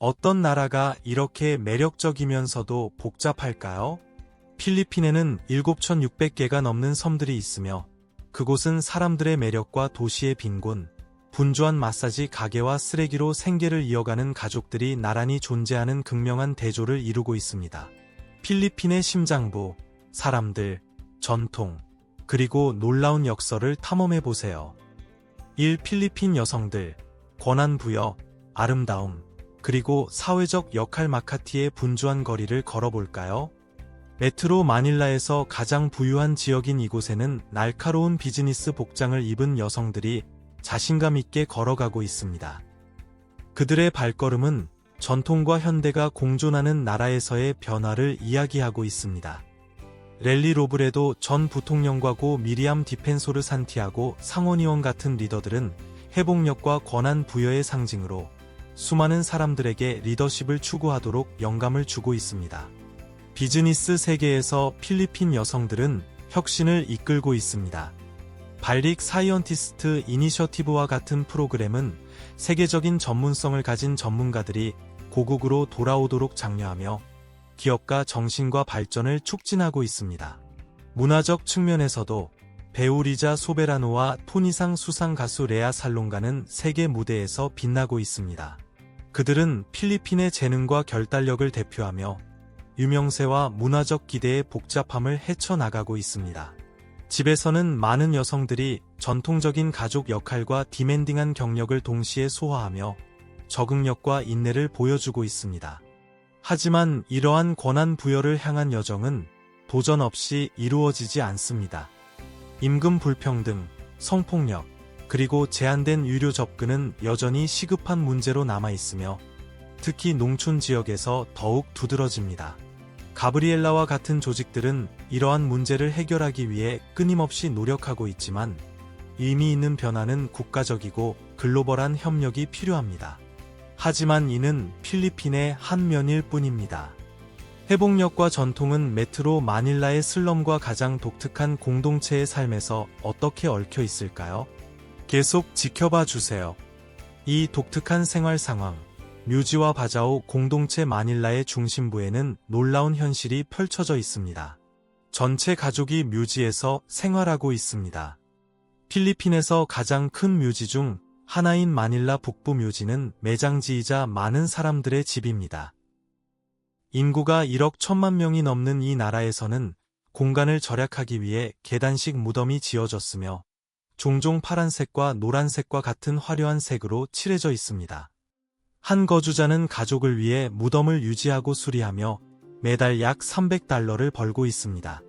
어떤 나라가 이렇게 매력적이면서도 복잡할까요? 필리핀에는 7,600개가 넘는 섬들이 있으며 그곳은 사람들의 매력과 도시의 빈곤, 분주한 마사지 가게와 쓰레기로 생계를 이어가는 가족들이 나란히 존재하는 극명한 대조를 이루고 있습니다. 필리핀의 심장부, 사람들, 전통, 그리고 놀라운 역설을 탐험해보세요. 1. 필리핀 여성들, 권한 부여, 아름다움, 그리고 사회적 역할 마카티의 분주한 거리를 걸어볼까요? 메트로 마닐라에서 가장 부유한 지역인 이곳에는 날카로운 비즈니스 복장을 입은 여성들이 자신감 있게 걸어가고 있습니다. 그들의 발걸음은 전통과 현대가 공존하는 나라에서의 변화를 이야기하고 있습니다. 랠리 로브레도 전 부통령과 고 미리암 디펜소르 산티아고 상원의원 같은 리더들은 회복력과 권한 부여의 상징으로 수많은 사람들에게 리더십을 추구하도록 영감을 주고 있습니다. 비즈니스 세계에서 필리핀 여성들은 혁신을 이끌고 있습니다. 발릭 사이언티스트 이니셔티브와 같은 프로그램은 세계적인 전문성을 가진 전문가들이 고국으로 돌아오도록 장려하며 기업가 정신과 발전을 촉진하고 있습니다. 문화적 측면에서도 배우 리자 소베라노와 토니상 수상 가수 레아 살롱가는 세계 무대에서 빛나고 있습니다. 그들은 필리핀의 재능과 결단력을 대표하며 유명세와 문화적 기대의 복잡함을 헤쳐나가고 있습니다. 집에서는 많은 여성들이 전통적인 가족 역할과 디맨딩한 경력을 동시에 소화하며 적응력과 인내를 보여주고 있습니다. 하지만 이러한 권한 부여를 향한 여정은 도전 없이 이루어지지 않습니다. 임금 불평등, 성폭력, 그리고 제한된 유료 접근은 여전히 시급한 문제로 남아있으며 특히 농촌 지역에서 더욱 두드러집니다. 가브리엘라와 같은 조직들은 이러한 문제를 해결하기 위해 끊임없이 노력하고 있지만 의미 있는 변화는 국가적이고 글로벌한 협력이 필요합니다. 하지만 이는 필리핀의 한 면일 뿐입니다. 회복력과 전통은 메트로 마닐라의 슬럼과 가장 독특한 공동체의 삶에서 어떻게 얽혀 있을까요? 계속 지켜봐 주세요. 이 독특한 생활 상황, 뮤지와 바자오 공동체 마닐라의 중심부에는 놀라운 현실이 펼쳐져 있습니다. 전체 가족이 뮤지에서 생활하고 있습니다. 필리핀에서 가장 큰 뮤지 중 하나인 마닐라 북부 뮤지는 매장지이자 많은 사람들의 집입니다. 인구가 1억 1천만 명이 넘는 이 나라에서는 공간을 절약하기 위해 계단식 무덤이 지어졌으며 종종 파란색과 노란색과 같은 화려한 색으로 칠해져 있습니다. 한 거주자는 가족을 위해 무덤을 유지하고 수리하며 매달 약 $300를 벌고 있습니다.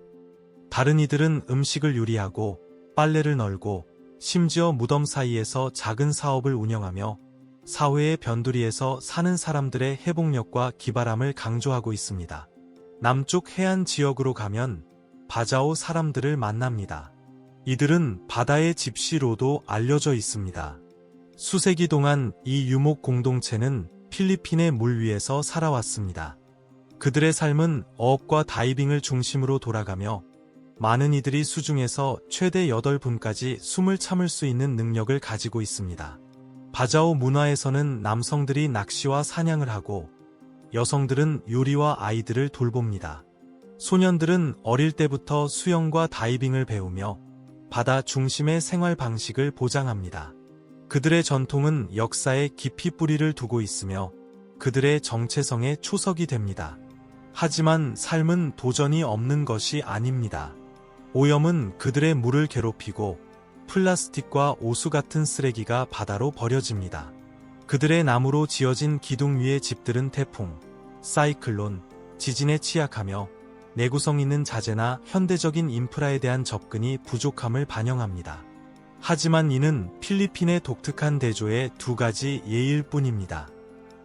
다른 이들은 음식을 요리하고 빨래를 널고 심지어 무덤 사이에서 작은 사업을 운영하며 사회의 변두리에서 사는 사람들의 회복력과 기발함을 강조하고 있습니다. 남쪽 해안 지역으로 가면 바자오 사람들을 만납니다. 이들은 바다의 집시로도 알려져 있습니다. 수세기 동안 이 유목 공동체는 필리핀의 물 위에서 살아왔습니다. 그들의 삶은 어업과 다이빙을 중심으로 돌아가며 많은 이들이 수중에서 최대 8분까지 숨을 참을 수 있는 능력을 가지고 있습니다. 바자오 문화에서는 남성들이 낚시와 사냥을 하고 여성들은 요리와 아이들을 돌봅니다. 소년들은 어릴 때부터 수영과 다이빙을 배우며 바다 중심의 생활 방식을 보장합니다. 그들의 전통은 역사에 깊이 뿌리를 두고 있으며 그들의 정체성의 초석이 됩니다. 하지만 삶은 도전이 없는 것이 아닙니다. 오염은 그들의 물을 괴롭히고 플라스틱과 오수 같은 쓰레기가 바다로 버려집니다. 그들의 나무로 지어진 기둥 위의 집들은 태풍, 사이클론, 지진에 취약하며 내구성 있는 자재나 현대적인 인프라에 대한 접근이 부족함을 반영합니다. 하지만 이는 필리핀의 독특한 대조의 두 가지 예일 뿐입니다.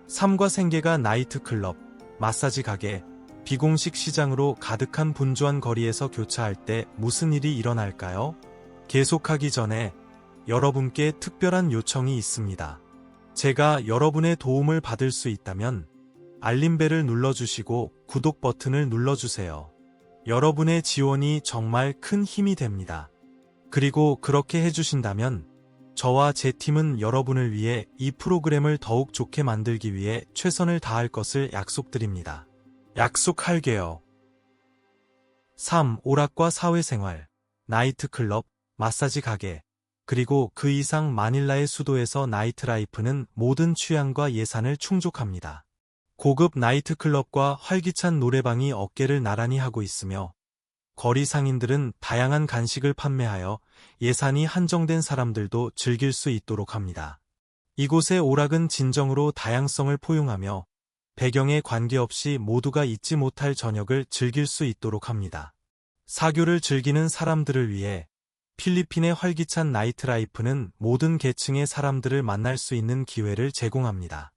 삶과 생계가 나이트클럽, 마사지 가게, 비공식 시장으로 가득한 분주한 거리에서 교차할 때 무슨 일이 일어날까요? 계속하기 전에 여러분께 특별한 요청이 있습니다. 제가 여러분의 도움을 받을 수 있다면 알림벨을 눌러주시고 구독 버튼을 눌러주세요. 여러분의 지원이 정말 큰 힘이 됩니다. 그리고 그렇게 해주신다면 저와 제 팀은 여러분을 위해 이 프로그램을 더욱 좋게 만들기 위해 최선을 다할 것을 약속드립니다. 약속할게요. 3. 오락과 사회생활, 나이트클럽, 마사지 가게, 그리고 그 이상 마닐라의 수도에서 나이트라이프는 모든 취향과 예산을 충족합니다. 고급 나이트클럽과 활기찬 노래방이 어깨를 나란히 하고 있으며 거리 상인들은 다양한 간식을 판매하여 예산이 한정된 사람들도 즐길 수 있도록 합니다. 이곳의 오락은 진정으로 다양성을 포용하며 배경에 관계없이 모두가 잊지 못할 저녁을 즐길 수 있도록 합니다. 사교를 즐기는 사람들을 위해 필리핀의 활기찬 나이트라이프는 모든 계층의 사람들을 만날 수 있는 기회를 제공합니다.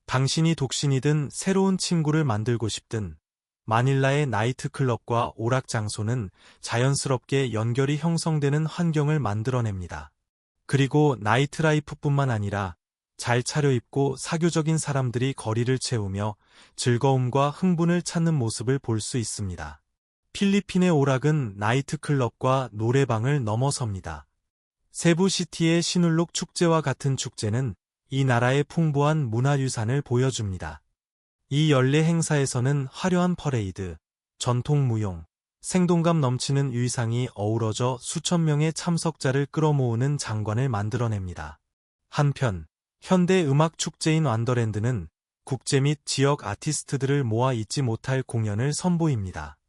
당신이 독신이든 새로운 친구를 만들고 싶든 마닐라의 나이트클럽과 오락 장소는 자연스럽게 연결이 형성되는 환경을 만들어냅니다. 그리고 나이트라이프뿐만 아니라 잘 차려입고 사교적인 사람들이 거리를 채우며 즐거움과 흥분을 찾는 모습을 볼 수 있습니다. 필리핀의 오락은 나이트클럽과 노래방을 넘어섭니다. 세부시티의 시눌룩 축제와 같은 축제는 이 나라의 풍부한 문화유산을 보여줍니다. 이 연례 행사에서는 화려한 퍼레이드, 전통 무용, 생동감 넘치는 의상이 어우러져 수천 명의 참석자를 끌어모으는 장관을 만들어냅니다. 한편 현대 음악 축제인 완더랜드는 국제 및 지역 아티스트들을 모아 잊지 못할 공연을 선보입니다.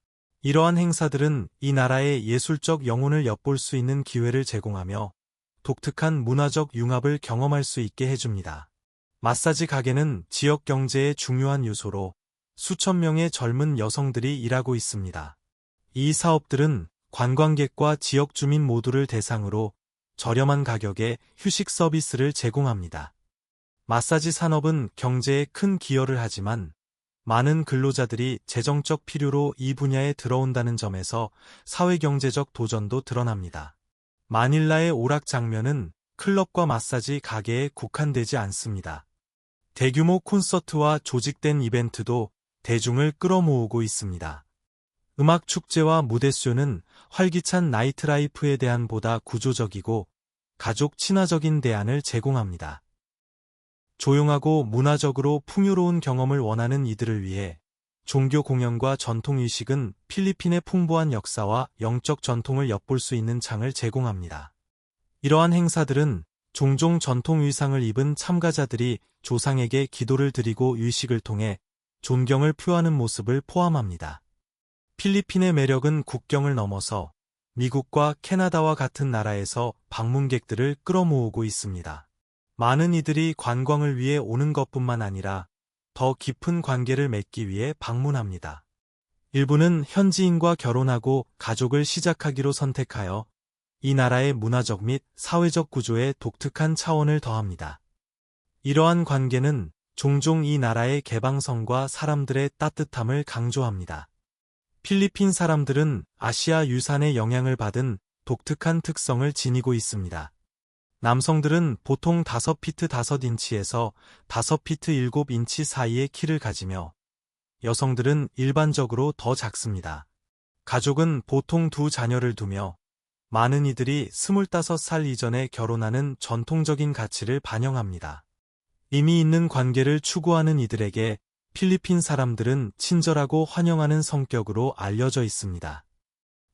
이러한 행사들은 이 나라의 예술적 영혼을 엿볼 수 있는 기회를 제공하며 독특한 문화적 융합을 경험할 수 있게 해줍니다. 마사지 가게는 지역 경제의 중요한 요소로 수천 명의 젊은 여성들이 일하고 있습니다. 이 사업들은 관광객과 지역 주민 모두를 대상으로 저렴한 가격에 휴식 서비스를 제공합니다. 마사지 산업은 경제에 큰 기여를 하지만 많은 근로자들이 재정적 필요로 이 분야에 들어온다는 점에서 사회경제적 도전도 드러납니다. 마닐라의 오락 장면은 클럽과 마사지 가게에 국한되지 않습니다. 대규모 콘서트와 조직된 이벤트도 대중을 끌어모으고 있습니다. 음악 축제와 무대쇼는 활기찬 나이트라이프에 대한 보다 구조적이고 가족 친화적인 대안을 제공합니다. 조용하고 문화적으로 풍요로운 경험을 원하는 이들을 위해 종교 공연과 전통 의식은 필리핀의 풍부한 역사와 영적 전통을 엿볼 수 있는 창을 제공합니다. 이러한 행사들은 종종 전통 의상을 입은 참가자들이 조상에게 기도를 드리고 의식을 통해 존경을 표하는 모습을 포함합니다. 필리핀의 매력은 국경을 넘어서 미국과 캐나다와 같은 나라에서 방문객들을 끌어모으고 있습니다. 많은 이들이 관광을 위해 오는 것뿐만 아니라 더 깊은 관계를 맺기 위해 방문합니다. 일부는 현지인과 결혼하고 가족을 시작하기로 선택하여 이 나라의 문화적 및 사회적 구조에 독특한 차원을 더합니다. 이러한 관계는 종종 이 나라의 개방성과 사람들의 따뜻함을 강조합니다. 필리핀 사람들은 아시아 유산의 영향을 받은 독특한 특성을 지니고 있습니다. 남성들은 보통 5피트 5인치에서 5피트 7인치 사이의 키를 가지며 여성들은 일반적으로 더 작습니다. 가족은 보통 2자녀를 두며 많은 이들이 25살 이전에 결혼하는 전통적인 가치를 반영합니다. 이미 있는 관계를 추구하는 이들에게 필리핀 사람들은 친절하고 환영하는 성격으로 알려져 있습니다.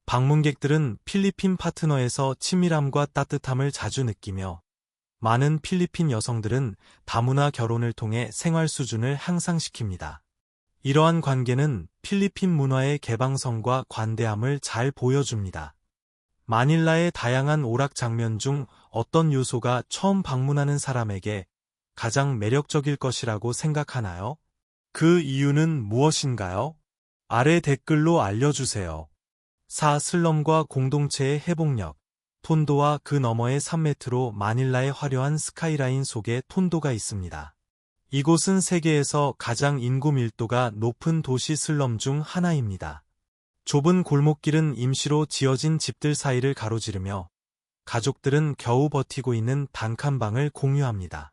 방문객들은 필리핀 파트너에서 친밀함과 따뜻함을 자주 느끼며 많은 필리핀 여성들은 다문화 결혼을 통해 생활 수준을 향상시킵니다. 이러한 관계는 필리핀 문화의 개방성과 관대함을 잘 보여줍니다. 마닐라의 다양한 오락 장면 중 어떤 요소가 처음 방문하는 사람에게 가장 매력적일 것이라고 생각하나요? 그 이유는 무엇인가요? 아래 댓글로 알려주세요. 4. 슬럼과 공동체의 회복력. 톤도와 그 너머의 산메트로 마닐라의 화려한 스카이라인 속에 톤도가 있습니다. 이곳은 세계에서 가장 인구 밀도가 높은 도시 슬럼 중 하나입니다. 좁은 골목길은 임시로 지어진 집들 사이를 가로지르며 가족들은 겨우 버티고 있는 단칸방을 공유합니다.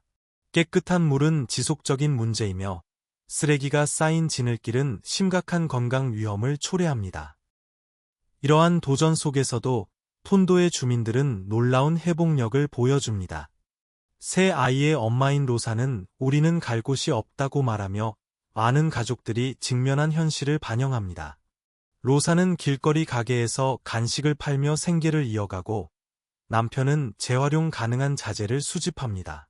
깨끗한 물은 지속적인 문제이며 쓰레기가 쌓인 지늘길은 심각한 건강 위험을 초래합니다. 이러한 도전 속에서도 톤도의 주민들은 놀라운 회복력을 보여줍니다. 새 아이의 엄마인 로사는 우리는 갈 곳이 없다고 말하며 많은 가족들이 직면한 현실을 반영합니다. 로사는 길거리 가게에서 간식을 팔며 생계를 이어가고 남편은 재활용 가능한 자재를 수집합니다.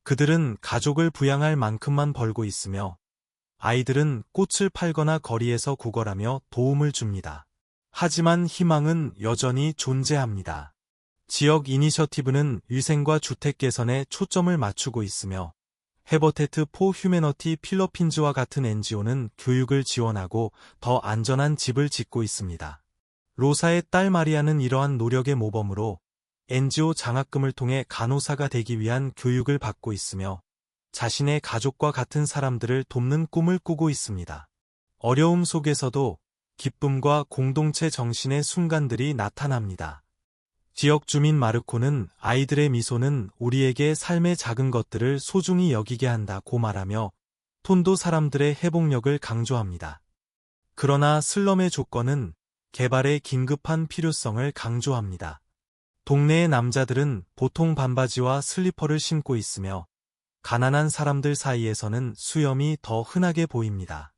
그들은 가족을 부양할 만큼만 벌고 있으며 아이들은 꽃을 팔거나 거리에서 구걸하며 도움을 줍니다. 하지만 희망은 여전히 존재합니다. 지역 이니셔티브는 위생과 주택 개선에 초점을 맞추고 있으며 해버테트 포 휴매너티 필리핀즈와 같은 NGO는 교육을 지원하고 더 안전한 집을 짓고 있습니다. 로사의 딸 마리아는 이러한 노력의 모범으로 NGO 장학금을 통해 간호사가 되기 위한 교육을 받고 있으며 자신의 가족과 같은 사람들을 돕는 꿈을 꾸고 있습니다. 어려움 속에서도 기쁨과 공동체 정신의 순간들이 나타납니다. 지역 주민 마르코는 아이들의 미소는 우리에게 삶의 작은 것들을 소중히 여기게 한다고 말하며 톤도 사람들의 회복력을 강조합니다. 그러나 슬럼의 조건은 개발의 긴급한 필요성을 강조합니다. 동네의 남자들은 보통 반바지와 슬리퍼를 신고 있으며 가난한 사람들 사이에서는 수염이 더 흔하게 보입니다.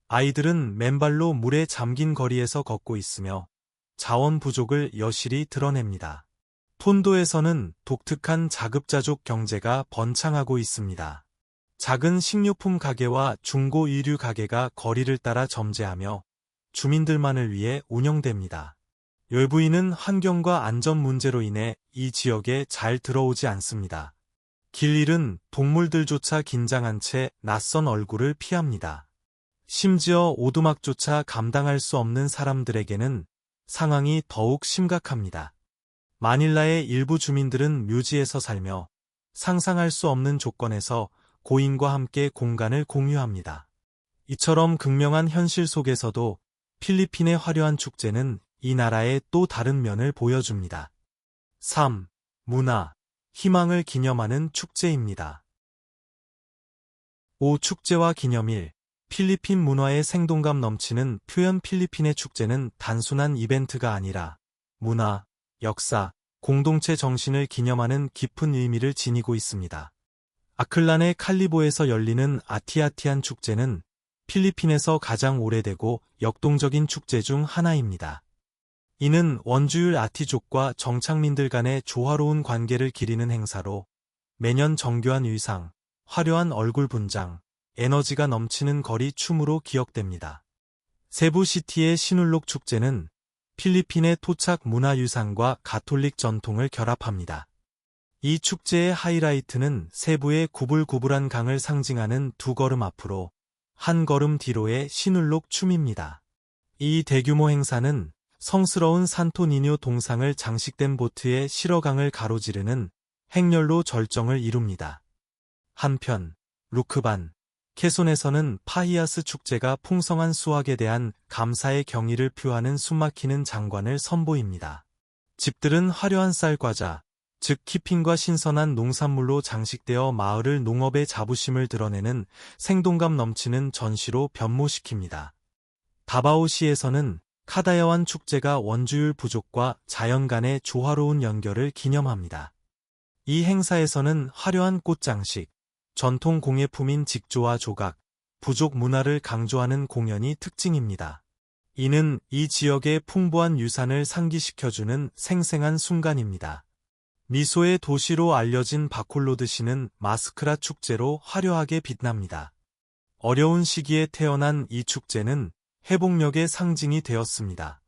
아이들은 맨발로 물에 잠긴 거리에서 걷고 있으며 자원 부족을 여실히 드러냅니다. 톤도에서는 독특한 자급자족 경제가 번창하고 있습니다. 작은 식료품 가게와 중고 의류 가게가 거리를 따라 점재하며 주민들만을 위해 운영됩니다. 열부인은 환경과 안전 문제로 인해 이 지역에 잘 들어오지 않습니다. 길 잃은 동물들조차 긴장한 채 낯선 얼굴을 피합니다. 심지어 오두막조차 감당할 수 없는 사람들에게는 상황이 더욱 심각합니다. 마닐라의 일부 주민들은 묘지에서 살며 상상할 수 없는 조건에서 고인과 함께 공간을 공유합니다. 이처럼 극명한 현실 속에서도 필리핀의 화려한 축제는 이 나라의 또 다른 면을 보여줍니다. 3. 문화, 희망을 기념하는 축제입니다. 5. 축제와 기념일. 필리핀 문화의 생동감 넘치는 표현. 필리핀의 축제는 단순한 이벤트가 아니라 문화, 역사, 공동체 정신을 기념하는 깊은 의미를 지니고 있습니다. 아클란의 칼리보에서 열리는 아티아티안 축제는 필리핀에서 가장 오래되고 역동적인 축제 중 하나입니다. 이는 원주율 아티족과 정착민들 간의 조화로운 관계를 기리는 행사로 매년 정교한 의상, 화려한 얼굴 분장, 에너지가 넘치는 거리 춤으로 기억됩니다. 세부시티의 시눌록 축제는 필리핀의 토착 문화유산과 가톨릭 전통을 결합합니다. 이 축제의 하이라이트는 세부의 구불구불한 강을 상징하는 두 걸음 앞으로 한 걸음 뒤로의 시눌록 춤입니다. 이 대규모 행사는 성스러운 산토니뇨 동상을 장식된 보트에 실어 강을 가로지르는 행렬로 절정을 이룹니다. 한편 루크반, 케손에서는 파히아스 축제가 풍성한 수확에 대한 감사의 경의를 표하는 숨막히는 장관을 선보입니다. 집들은 화려한 쌀과자, 즉 키핑과 신선한 농산물로 장식되어 마을을 농업의 자부심을 드러내는 생동감 넘치는 전시로 변모시킵니다. 다바오시에서는 카다야완 축제가 원주율 부족과 자연 간의 조화로운 연결을 기념합니다. 이 행사에서는 화려한 꽃장식, 전통 공예품인 직조와 조각, 부족 문화를 강조하는 공연이 특징입니다. 이는 이 지역의 풍부한 유산을 상기시켜주는 생생한 순간입니다. 미소의 도시로 알려진 바콜로드시는 마스크라 축제로 화려하게 빛납니다. 어려운 시기에 태어난 이 축제는 회복력의 상징이 되었습니다.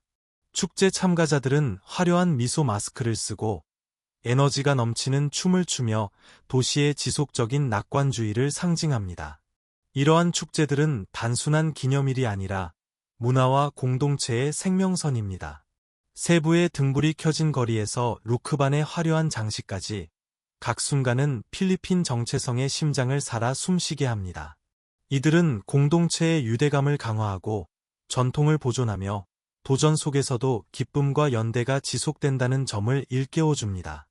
축제 참가자들은 화려한 미소 마스크를 쓰고 에너지가 넘치는 춤을 추며 도시의 지속적인 낙관주의를 상징합니다. 이러한 축제들은 단순한 기념일이 아니라 문화와 공동체의 생명선입니다. 세부의 등불이 켜진 거리에서 루크반의 화려한 장식까지 각 순간은 필리핀 정체성의 심장을 살아 숨쉬게 합니다. 이들은 공동체의 유대감을 강화하고 전통을 보존하며 도전 속에서도 기쁨과 연대가 지속된다는 점을 일깨워줍니다.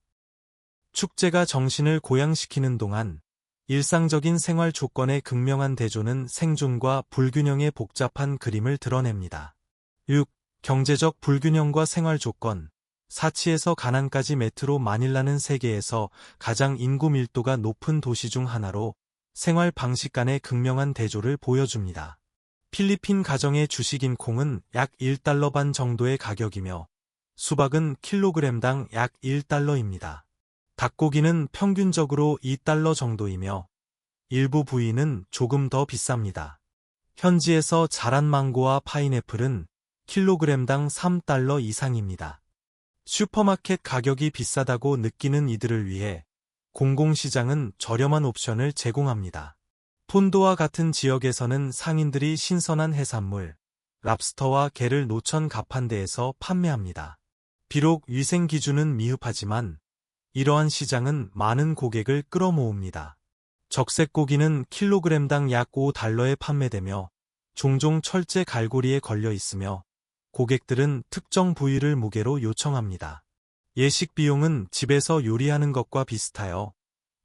축제가 정신을 고양시키는 동안 일상적인 생활 조건의 극명한 대조는 생존과 불균형의 복잡한 그림을 드러냅니다. 6. 경제적 불균형과 생활 조건. 사치에서 가난까지 메트로 마닐라는 세계에서 가장 인구 밀도가 높은 도시 중 하나로 생활 방식 간의 극명한 대조를 보여줍니다. 필리핀 가정의 주식인 콩은 약 1달러 반 정도의 가격이며 수박은 킬로그램당 약 1달러입니다. 닭고기는 평균적으로 2달러 정도이며 일부 부위는 조금 더 비쌉니다. 현지에서 자란 망고와 파인애플은 킬로그램당 3달러 이상입니다. 슈퍼마켓 가격이 비싸다고 느끼는 이들을 위해 공공시장은 저렴한 옵션을 제공합니다. 톤도와 같은 지역에서는 상인들이 신선한 해산물, 랍스터와 게를 노천 가판대에서 판매합니다. 비록 위생 기준은 미흡하지만 이러한 시장은 많은 고객을 끌어모읍니다. 적색고기는 킬로그램당 약 5달러에 판매되며 종종 철제 갈고리에 걸려 있으며 고객들은 특정 부위를 무게로 요청합니다. 예식 비용은 집에서 요리하는 것과 비슷하여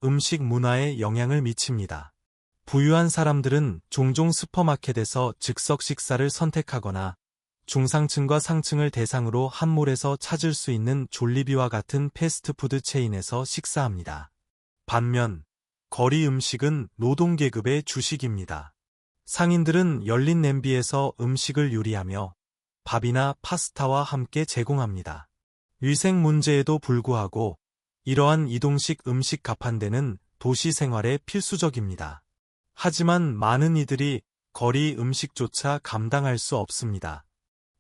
음식 문화에 영향을 미칩니다. 부유한 사람들은 종종 슈퍼마켓에서 즉석 식사를 선택하거나 중상층과 상층을 대상으로 한 몰에서 찾을 수 있는 졸리비와 같은 패스트푸드 체인에서 식사합니다. 반면 거리 음식은 노동계급의 주식입니다. 상인들은 열린 냄비에서 음식을 요리하며 밥이나 파스타와 함께 제공합니다. 위생 문제에도 불구하고 이러한 이동식 음식 가판대는 도시 생활에 필수적입니다. 하지만 많은 이들이 거리 음식조차 감당할 수 없습니다.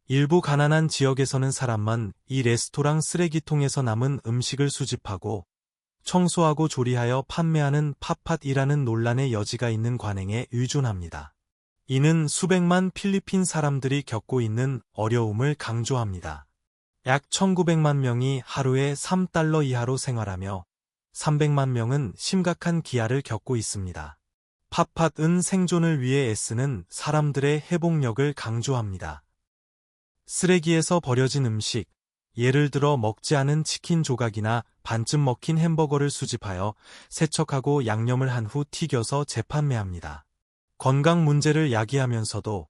일부 가난한 지역에서는 사람만 이 레스토랑 쓰레기통에서 남은 음식을 수집하고 청소하고 조리하여 판매하는 팟팟이라는 논란의 여지가 있는 관행에 의존합니다. 이는 수백만 필리핀 사람들이 겪고 있는 어려움을 강조합니다. 약 1900만 명이 하루에 3달러 이하로 생활하며 300만 명은 심각한 기아를 겪고 있습니다. 팟팟은 생존을 위해 애쓰는 사람들의 회복력을 강조합니다. 쓰레기에서 버려진 음식, 예를 들어 먹지 않은 치킨 조각이나 반쯤 먹힌 햄버거를 수집하여 세척하고 양념을 한 후 튀겨서 재판매합니다. 건강 문제를 야기하면서도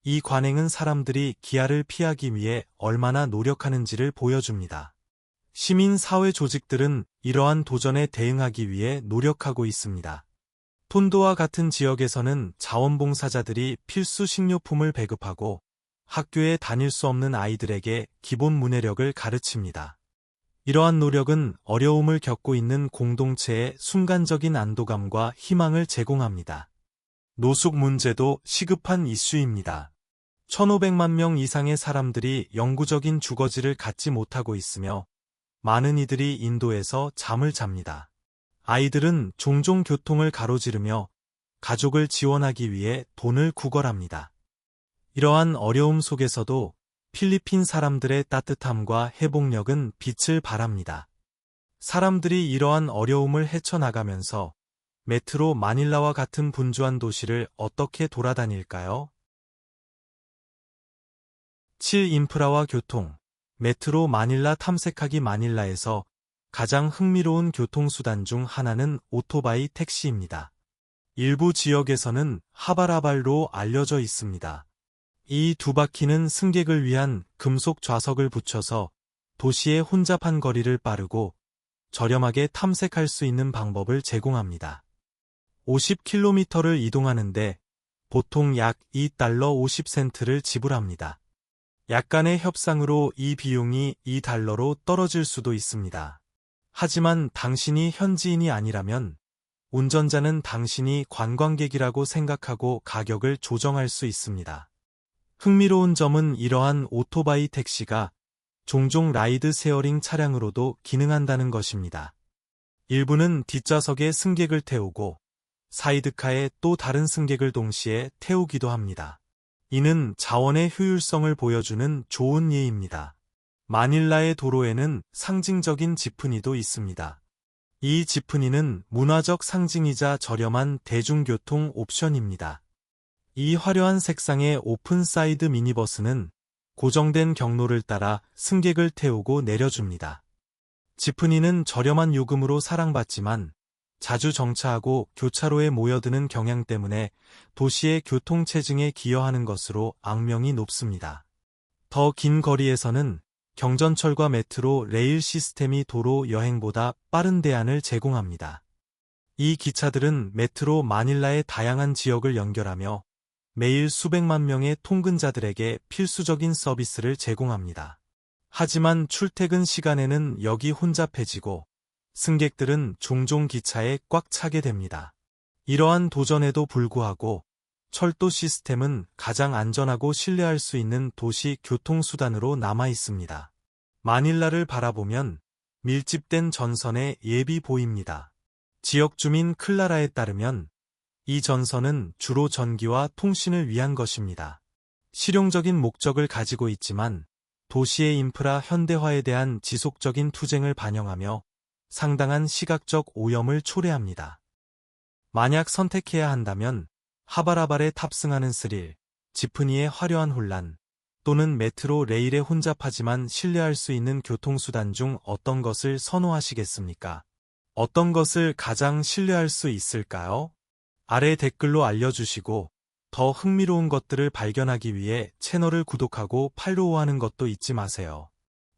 이 관행은 사람들이 기아를 피하기 위해 얼마나 노력하는지를 보여줍니다. 시민 사회 조직들은 이러한 도전에 대응하기 위해 노력하고 있습니다. 톤도와 같은 지역에서는 자원봉사자들이 필수 식료품을 배급하고 학교에 다닐 수 없는 아이들에게 기본 문해력을 가르칩니다. 이러한 노력은 어려움을 겪고 있는 공동체에 순간적인 안도감과 희망을 제공합니다. 노숙 문제도 시급한 이슈입니다. 1500만 명 이상의 사람들이 영구적인 주거지를 갖지 못하고 있으며 많은 이들이 인도에서 잠을 잡니다. 아이들은 종종 교통을 가로지르며 가족을 지원하기 위해 돈을 구걸합니다. 이러한 어려움 속에서도 필리핀 사람들의 따뜻함과 회복력은 빛을 발합니다. 사람들이 이러한 어려움을 헤쳐나가면서 메트로 마닐라와 같은 분주한 도시를 어떻게 돌아다닐까요? 7. 인프라와 교통. 메트로 마닐라 탐색하기. 마닐라에서 가장 흥미로운 교통수단 중 하나는 오토바이 택시입니다. 일부 지역에서는 하바라발로 알려져 있습니다. 이 두 바퀴는 승객을 위한 금속 좌석을 붙여서 도시의 혼잡한 거리를 빠르고 저렴하게 탐색할 수 있는 방법을 제공합니다. 50km를 이동하는데 보통 약 2달러 50센트를 지불합니다. 약간의 협상으로 이 비용이 2달러로 떨어질 수도 있습니다. 하지만 당신이 현지인이 아니라면 운전자는 당신이 관광객이라고 생각하고 가격을 조정할 수 있습니다. 흥미로운 점은 이러한 오토바이 택시가 종종 라이드 세어링 차량으로도 기능한다는 것입니다. 일부는 뒷좌석에 승객을 태우고 사이드카에 또 다른 승객을 동시에 태우기도 합니다. 이는 자원의 효율성을 보여주는 좋은 예입니다. 마닐라의 도로에는 상징적인 지프니도 있습니다. 이 지프니는 문화적 상징이자 저렴한 대중교통 옵션입니다. 이 화려한 색상의 오픈 사이드 미니버스는 고정된 경로를 따라 승객을 태우고 내려줍니다. 지프니는 저렴한 요금으로 사랑받지만 자주 정차하고 교차로에 모여드는 경향 때문에 도시의 교통체증에 기여하는 것으로 악명이 높습니다. 더 긴 거리에서는 경전철과 메트로 레일 시스템이 도로 여행보다 빠른 대안을 제공합니다. 이 기차들은 메트로 마닐라의 다양한 지역을 연결하며 매일 수백만 명의 통근자들에게 필수적인 서비스를 제공합니다. 하지만 출퇴근 시간에는 역이 혼잡해지고 승객들은 종종 기차에 꽉 차게 됩니다. 이러한 도전에도 불구하고 철도 시스템은 가장 안전하고 신뢰할 수 있는 도시 교통수단으로 남아 있습니다. 마닐라를 바라보면 밀집된 전선의 예비 보입니다. 지역 주민 클라라에 따르면 이 전선은 주로 전기와 통신을 위한 것입니다. 실용적인 목적을 가지고 있지만 도시의 인프라 현대화에 대한 지속적인 투쟁을 반영하며 상당한 시각적 오염을 초래합니다. 만약 선택해야 한다면 하바라발에 탑승하는 스릴, 지프니의 화려한 혼란, 또는 메트로 레일의 혼잡하지만 신뢰할 수 있는 교통수단 중 어떤 것을 선호하시겠습니까? 어떤 것을 가장 신뢰할 수 있을까요? 아래 댓글로 알려주시고 더 흥미로운 것들을 발견하기 위해 채널을 구독하고 팔로우하는 것도 잊지 마세요.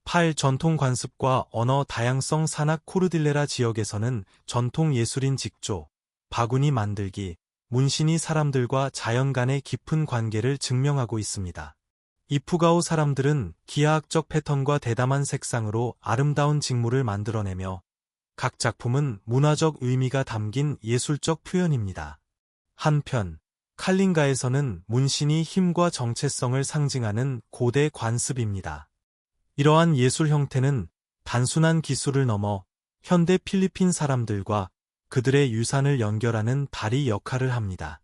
8. 전통 관습과 언어 다양성. 산악 코르딜레라 지역에서는 전통 예술인 직조, 바구니 만들기, 문신이 사람들과 자연 간의 깊은 관계를 증명하고 있습니다. 이프가오 사람들은 기하학적 패턴과 대담한 색상으로 아름다운 직물을 만들어내며 각 작품은 문화적 의미가 담긴 예술적 표현입니다. 한편 칼링가에서는 문신이 힘과 정체성을 상징하는 고대 관습입니다. 이러한 예술 형태는 단순한 기술을 넘어 현대 필리핀 사람들과 그들의 유산을 연결하는 다리 역할을 합니다.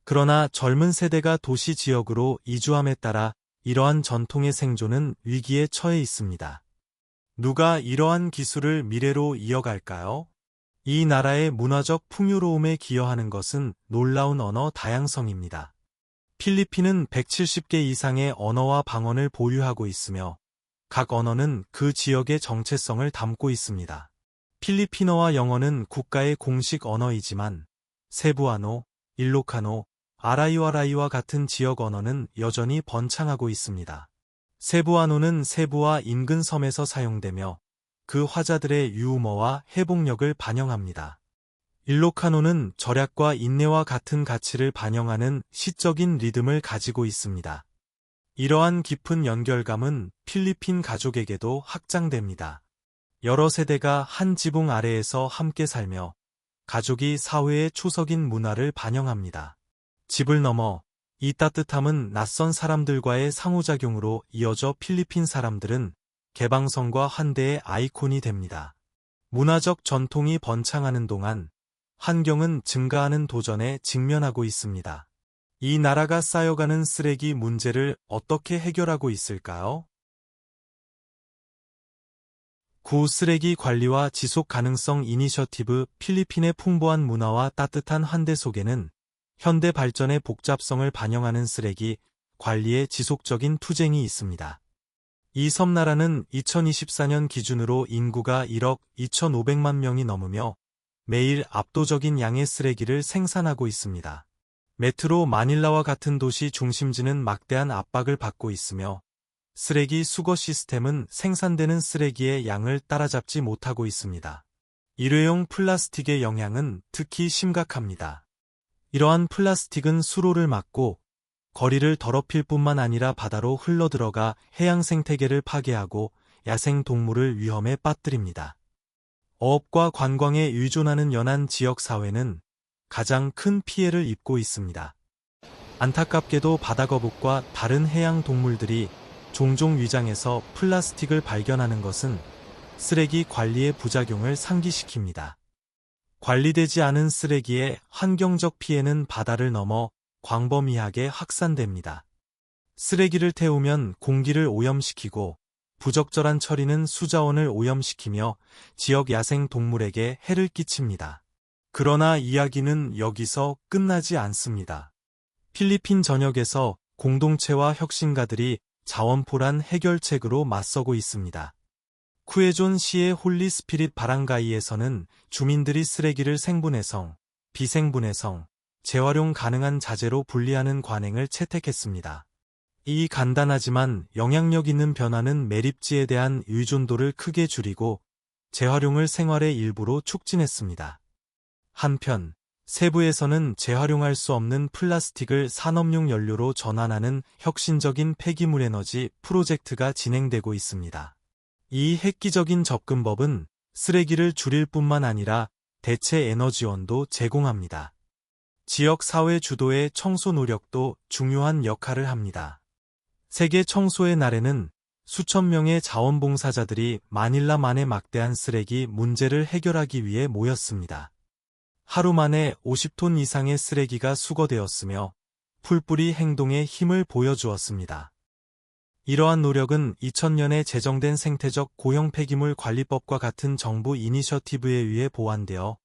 그러나 젊은 세대가 도시 지역으로 이주함에 따라 이러한 전통의 생존은 위기에 처해 있습니다. 누가 이러한 기술을 미래로 이어갈까요? 이 나라의 문화적 풍요로움에 기여하는 것은 놀라운 언어 다양성입니다. 필리핀은 170개 이상의 언어와 방언을 보유하고 있으며 각 언어는 그 지역의 정체성을 담고 있습니다. 필리핀어와 영어는 국가의 공식 언어이지만 세부아노, 일로카노, 아라이와라이와 같은 지역 언어는 여전히 번창하고 있습니다. 세부아노는 세부와 인근 섬에서 사용되며 그 화자들의 유머와 회복력을 반영합니다. 일로카노는 절약과 인내와 같은 가치를 반영하는 시적인 리듬을 가지고 있습니다. 이러한 깊은 연결감은 필리핀 가족에게도 확장됩니다. 여러 세대가 한 지붕 아래에서 함께 살며 가족이 사회의 초석인 문화를 반영합니다. 집을 넘어 이 따뜻함은 낯선 사람들과의 상호작용으로 이어져 필리핀 사람들은 개방성과 환대의 아이콘이 됩니다. 문화적 전통이 번창하는 동안 환경은 증가하는 도전에 직면하고 있습니다. 이 나라가 쌓여가는 쓰레기 문제를 어떻게 해결하고 있을까요? 9. 쓰레기 관리와 지속 가능성 이니셔티브. 필리핀의 풍부한 문화와 따뜻한 환대 속에는 현대 발전의 복잡성을 반영하는 쓰레기 관리의 지속적인 투쟁이 있습니다. 이 섬나라는 2024년 기준으로 인구가 1억 2,500만 명이 넘으며 매일 압도적인 양의 쓰레기를 생산하고 있습니다. 메트로 마닐라와 같은 도시 중심지는 막대한 압박을 받고 있으며 쓰레기 수거 시스템은 생산되는 쓰레기의 양을 따라잡지 못하고 있습니다. 일회용 플라스틱의 영향은 특히 심각합니다. 이러한 플라스틱은 수로를 막고 거리를 더럽힐 뿐만 아니라 바다로 흘러들어가 해양 생태계를 파괴하고 야생 동물을 위험에 빠뜨립니다. 어업과 관광에 의존하는 연안 지역 사회는 가장 큰 피해를 입고 있습니다. 안타깝게도 바다거북과 다른 해양 동물들이 종종 위장에서 플라스틱을 발견하는 것은 쓰레기 관리의 부작용을 상기시킵니다. 관리되지 않은 쓰레기의 환경적 피해는 바다를 넘어 광범위하게 확산됩니다. 쓰레기를 태우면 공기를 오염시키고 부적절한 처리는 수자원을 오염시키며 지역 야생 동물에게 해를 끼칩니다. 그러나 이야기는 여기서 끝나지 않습니다. 필리핀 전역에서 공동체와 혁신가들이 자원포란 해결책으로 맞서고 있습니다. 쿠에존 시의 홀리 스피릿 바랑가이에서는 주민들이 쓰레기를 생분해성, 비생분해성, 재활용 가능한 자재로 분리하는 관행을 채택했습니다. 이 간단하지만 영향력 있는 변화는 매립지에 대한 의존도를 크게 줄이고 재활용을 생활의 일부로 촉진했습니다. 한편, 세부에서는 재활용할 수 없는 플라스틱을 산업용 연료로 전환하는 혁신적인 폐기물 에너지 프로젝트가 진행되고 있습니다. 이 획기적인 접근법은 쓰레기를 줄일 뿐만 아니라 대체 에너지원도 제공합니다. 지역 사회 주도의 청소 노력도 중요한 역할을 합니다. 세계 청소의 날에는 수천 명의 자원봉사자들이 마닐라만의 막대한 쓰레기 문제를 해결하기 위해 모였습니다. 하루 만에 50톤 이상의 쓰레기가 수거되었으며 풀뿌리 행동의 힘을 보여주었습니다. 이러한 노력은 2000년에 제정된 생태적 고형 폐기물 관리법과 같은 정부 이니셔티브에 의해 보완되어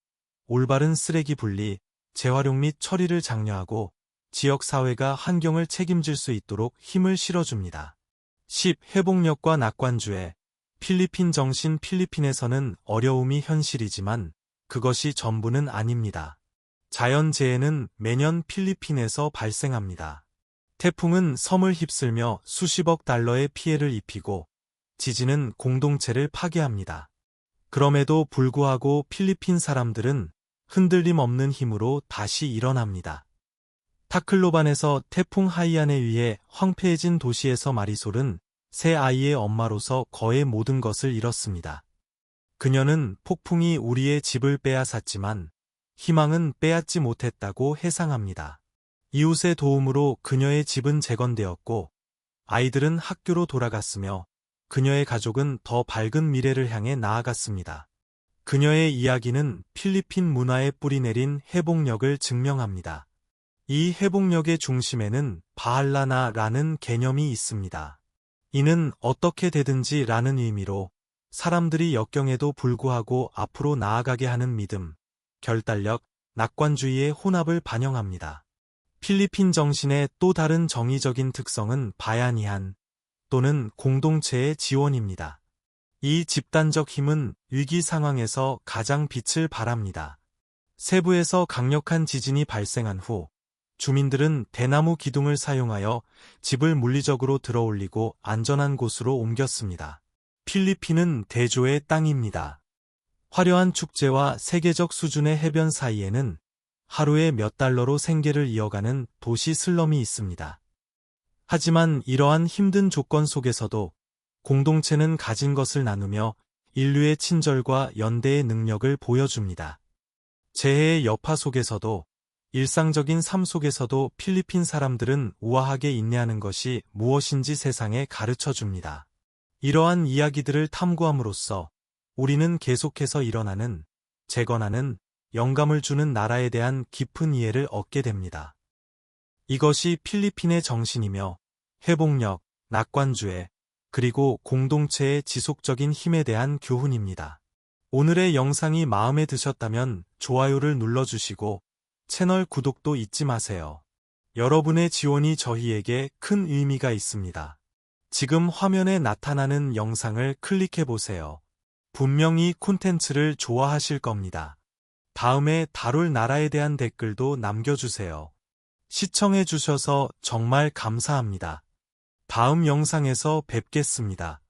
올바른 쓰레기 분리, 재활용 및 처리를 장려하고 지역 사회가 환경을 책임질 수 있도록 힘을 실어줍니다. 10. 회복력과 낙관주의. 필리핀 정신. 필리핀에서는 어려움이 현실이지만 그것이 전부는 아닙니다. 자연재해는 매년 필리핀에서 발생합니다. 태풍은 섬을 휩쓸며 수십억 달러의 피해를 입히고 지진은 공동체를 파괴합니다. 그럼에도 불구하고 필리핀 사람들은 흔들림 없는 힘으로 다시 일어납니다. 타클로반에서 태풍 하이안에 의해 황폐해진 도시에서 마리솔은 새 아이의 엄마로서 거의 모든 것을 잃었습니다. 그녀는 폭풍이 우리의 집을 빼앗았지만 희망은 빼앗지 못했다고 해상합니다. 이웃의 도움으로 그녀의 집은 재건되었고 아이들은 학교로 돌아갔으며 그녀의 가족은 더 밝은 미래를 향해 나아갔습니다. 그녀의 이야기는 필리핀 문화에 뿌리내린 회복력을 증명합니다. 이 회복력의 중심에는 바할라나라는 개념이 있습니다. 이는 어떻게 되든지 라는 의미로 사람들이 역경에도 불구하고 앞으로 나아가게 하는 믿음, 결단력, 낙관주의의 혼합을 반영합니다. 필리핀 정신의 또 다른 정의적인 특성은 바야니한 또는 공동체의 지원입니다. 이 집단적 힘은 위기 상황에서 가장 빛을 발합니다. 세부에서 강력한 지진이 발생한 후 주민들은 대나무 기둥을 사용하여 집을 물리적으로 들어올리고 안전한 곳으로 옮겼습니다. 필리핀은 대조의 땅입니다. 화려한 축제와 세계적 수준의 해변 사이에는 하루에 몇 달러로 생계를 이어가는 도시 슬럼이 있습니다. 하지만 이러한 힘든 조건 속에서도 공동체는 가진 것을 나누며 인류의 친절과 연대의 능력을 보여줍니다. 재해의 여파 속에서도 일상적인 삶 속에서도 필리핀 사람들은 우아하게 인내하는 것이 무엇인지 세상에 가르쳐줍니다. 이러한 이야기들을 탐구함으로써 우리는 계속해서 일어나는, 재건하는, 영감을 주는 나라에 대한 깊은 이해를 얻게 됩니다. 이것이 필리핀의 정신이며 회복력, 낙관주의, 그리고 공동체의 지속적인 힘에 대한 교훈입니다. 오늘의 영상이 마음에 드셨다면 좋아요를 눌러주시고 채널 구독도 잊지 마세요. 여러분의 지원이 저희에게 큰 의미가 있습니다. 지금 화면에 나타나는 영상을 클릭해보세요. 분명히 콘텐츠를 좋아하실 겁니다. 다음에 다룰 나라에 대한 댓글도 남겨주세요. 시청해주셔서 정말 감사합니다. 다음 영상에서 뵙겠습니다.